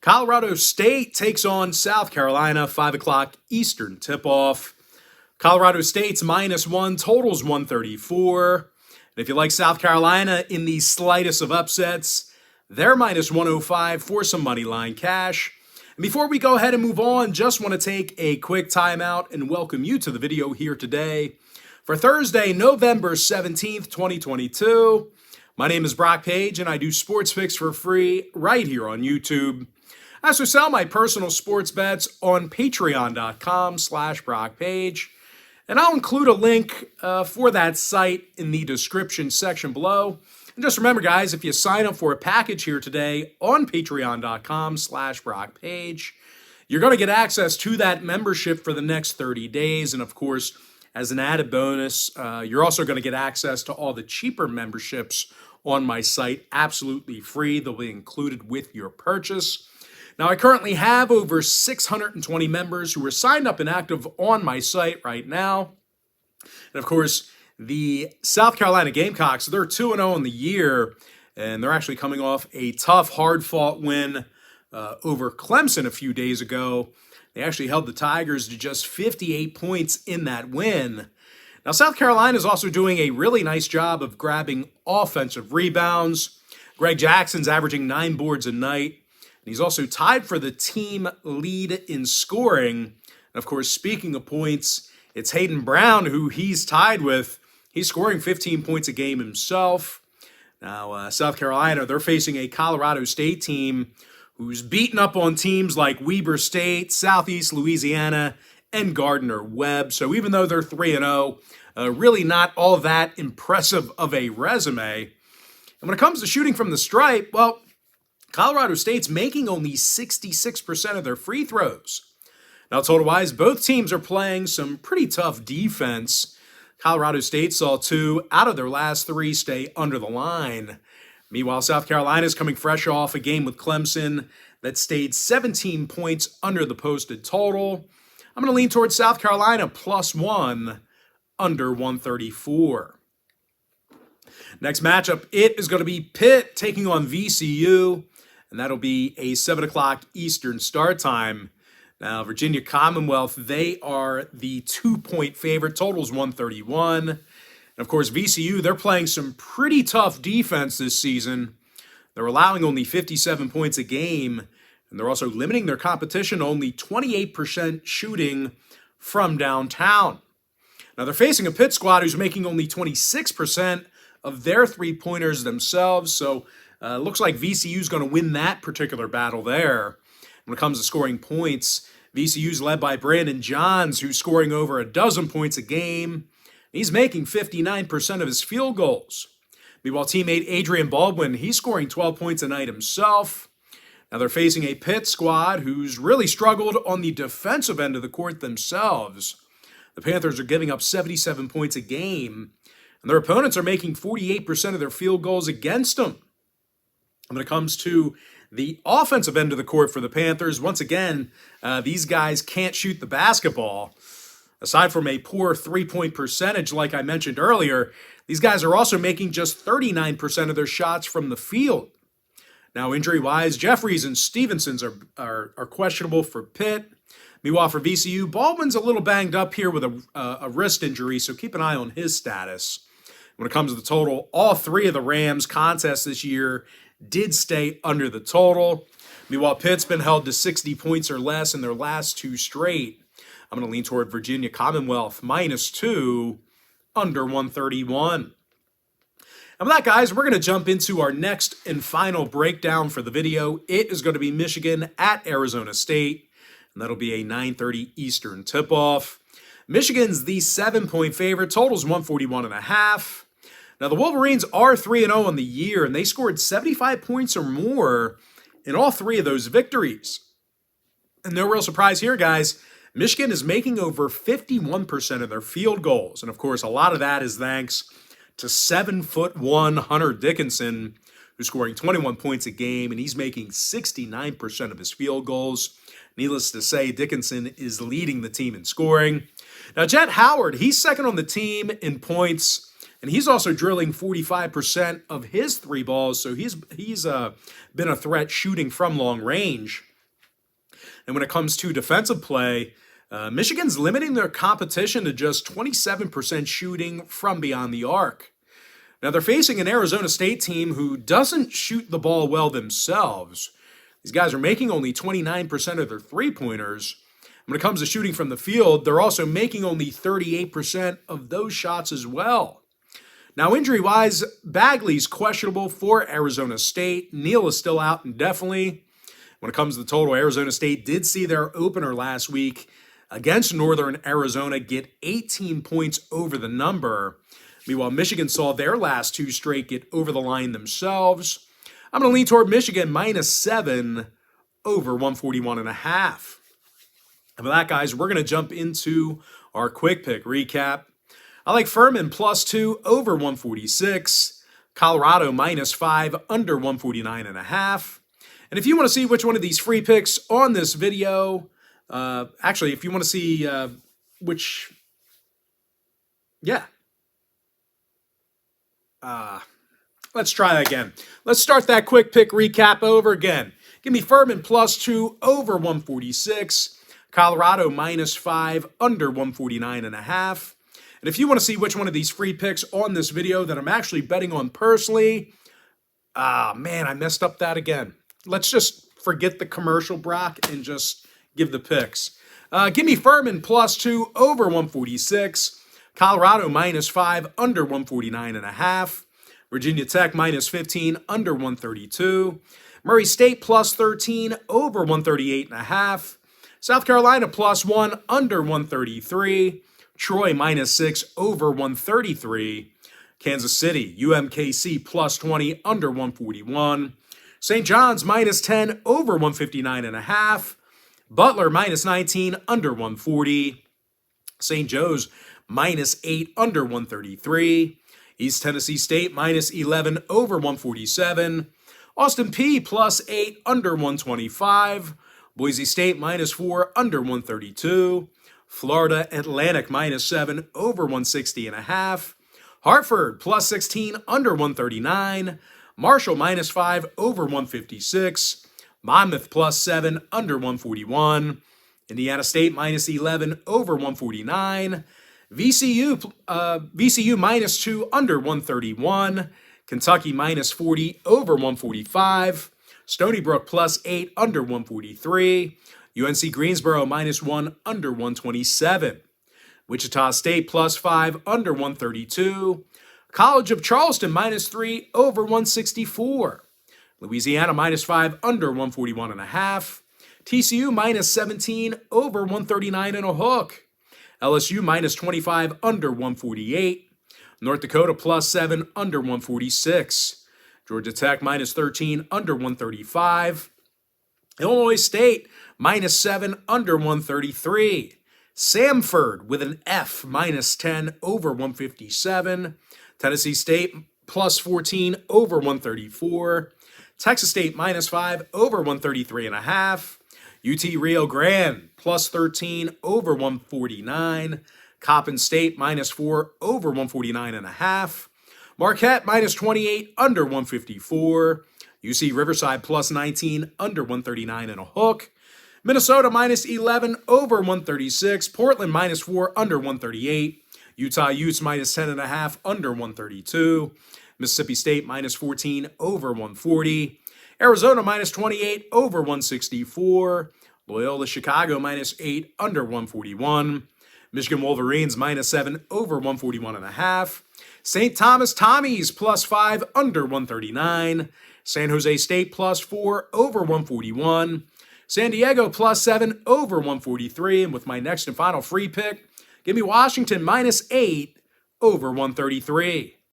Colorado State takes on South Carolina, 5 o'clock Eastern tip-off. Colorado State's -1, totals 134. And if you like South Carolina in the slightest of upsets, they're -105 for some money line cash. And before we go ahead and move on, just want to take a quick timeout and welcome you to the video here today for Thursday, November 17th, 2022. My name is Brock Page, and I do sports picks for free right here on YouTube. I also sell my personal sports bets on patreon.com/BrockPage. And I'll include a link for that site in the description section below. And just remember, guys, if you sign up for a package here today on patreon.com/BrockPage, you're going to get access to that membership for the next 30 days. And of course, as an added bonus, you're also going to get access to all the cheaper memberships on my site, absolutely free. They'll be included with your purchase. Now, I currently have over 620 members who are signed up and active on my site right now. And of course, the South Carolina Gamecocks, they're 2-0 in the year, and they're actually coming off a tough, hard-fought win over Clemson a few days ago. They actually held the Tigers to just 58 points in that win. Now, South Carolina is also doing a really nice job of grabbing offensive rebounds. Greg Jackson's averaging 9 boards a night. And he's also tied for the team lead in scoring. And of course, speaking of points, it's Hayden Brown who he's tied with. He's scoring 15 points a game himself. Now, South Carolina, they're facing a Colorado State team who's beaten up on teams like Weber State, Southeast Louisiana, and Gardner-Webb. So even though they're 3-0, really not all that impressive of a resume. And when it comes to shooting from the stripe, well, Colorado State's making only 66% of their free throws. Now, total-wise, both teams are playing some pretty tough defense. Colorado State saw 2 out of their last 3 stay under the line. Meanwhile, South Carolina's coming fresh off a game with Clemson that stayed 17 points under the posted total. I'm going to lean towards South Carolina +1 under 134. Next matchup, it is going to be Pitt taking on VCU. And that'll be a 7 o'clock Eastern start time. Now, Virginia Commonwealth, they are the 2-point favorite. Total's 131. And of course, VCU, they're playing some pretty tough defense this season. They're allowing only 57 points a game. And they're also limiting their competition to only 28% shooting from downtown. Now, they're facing a Pitt squad who's making only 26% of their three-pointers themselves. So, looks like VCU's going to win that particular battle there. When it comes to scoring points, VCU's led by Brandon Johns, who's scoring over a dozen points a game. He's making 59% of his field goals. Meanwhile, teammate Adrian Baldwin, he's scoring 12 points a night himself. Now they're facing a Pitt squad who's really struggled on the defensive end of the court themselves. The Panthers are giving up 77 points a game, and their opponents are making 48% of their field goals against them. When it comes to the offensive end of the court for the Panthers, once again, these guys can't shoot the basketball. Aside from a poor three-point percentage, like I mentioned earlier, these guys are also making just 39% of their shots from the field. Now, injury-wise, Jeffries and Stevenson's are questionable for Pitt. Meanwhile, for VCU, Baldwin's a little banged up here with a wrist injury, so keep an eye on his status. When it comes to the total, all 3 of the Rams contests this year did stay under the total. Meanwhile, Pitt's been held to 60 points or less in their last 2 straight. I'm going to lean toward Virginia Commonwealth -2 under 131. And with that, guys, we're going to jump into our next and final breakdown for the video. It is going to be Michigan at Arizona State, and that'll be a 9:30 Eastern tip-off. Michigan's the 7-point favorite. Total's 141.5. Now, the Wolverines are 3-0 on the year, and they scored 75 points or more in all 3 of those victories. And no real surprise here, guys. Michigan is making over 51% of their field goals. And, of course, a lot of that is thanks to 7'1" Hunter Dickinson, who's scoring 21 points a game, and he's making 69% of his field goals. Needless to say, Dickinson is leading the team in scoring. Now, Jett Howard, he's second on the team in points, and he's also drilling 45% of his 3 balls, so he's been a threat shooting from long range. And when it comes to defensive play, Michigan's limiting their competition to just 27% shooting from beyond the arc. Now, they're facing an Arizona State team who doesn't shoot the ball well themselves. These guys are making only 29% of their three-pointers. When it comes to shooting from the field, they're also making only 38% of those shots as well. Now, injury-wise, Bagley's questionable for Arizona State. Neal is still out indefinitely. When it comes to the total, Arizona State did see their opener last week against Northern Arizona get 18 points over the number. Meanwhile, Michigan saw their last two straight get over the line themselves. I'm going to lean toward Michigan -7 over 141.5. And with that, guys, we're going to jump into our quick pick recap. I like Furman +2 over 146. Colorado -5 under 149.5. And if you want to see which one of these free picks on this video, actually, if you want to see let's try that again. Let's start that quick pick recap over again. Give me Furman +2 over 146. Colorado -5 under 149.5. And if you want to see which one of these free picks on this video that I'm actually betting on personally, man, I messed up that again. Let's just forget the commercial, Brock, and just give the picks. Give me Furman +2 over 146. Colorado -5 under 149.5. Virginia Tech -15 under 132. Murray State +13 over 138.5. South Carolina +1 under 133. Troy -6 over 133. Kansas City, UMKC +20 under 141. St. John's -10 over 159.5. Butler -19 under 140. St. Joe's -8 under 133. East Tennessee State -11 over 147. Austin Peay +8 under 125. Boise State -4 under 132. Florida Atlantic -7 over 160.5. Hartford +16 under 139. Marshall -5 over 156. Monmouth +7 under 141. Indiana State -11 over 149. VCU -2 under 131. Kentucky -40 over 145. Stony Brook +8 under 143. UNC Greensboro -1 under 127. Wichita State +5 under 132. College of Charleston -3 over 164. Louisiana -5 under 141.5. TCU -17 over 139 and a hook. LSU -25 under 148. North Dakota +7 under 146. Georgia Tech -13 under 135. Illinois State -7 under 133. Samford with an F -10 over 157. Tennessee State +14 over 134. Texas State -5 over 133.5. UT-RIO Grand +13 over 149. Coppin State -4 over 149.5. Marquette -28 under 154. UC Riverside +19 under 139 and a hook. Minnesota -11 over 136. Portland -4 under 138. Utah Utes -10.5 under 132. Mississippi State -14 over 140. Arizona -28 over 164. Loyola Chicago -8 under 141. Michigan Wolverines -7 over 141.5. St. Thomas Tommies +5 under 139. San Jose State +4 over 141. San Diego +7 over 143. And with my next and final free pick, give me Washington -8 over 133.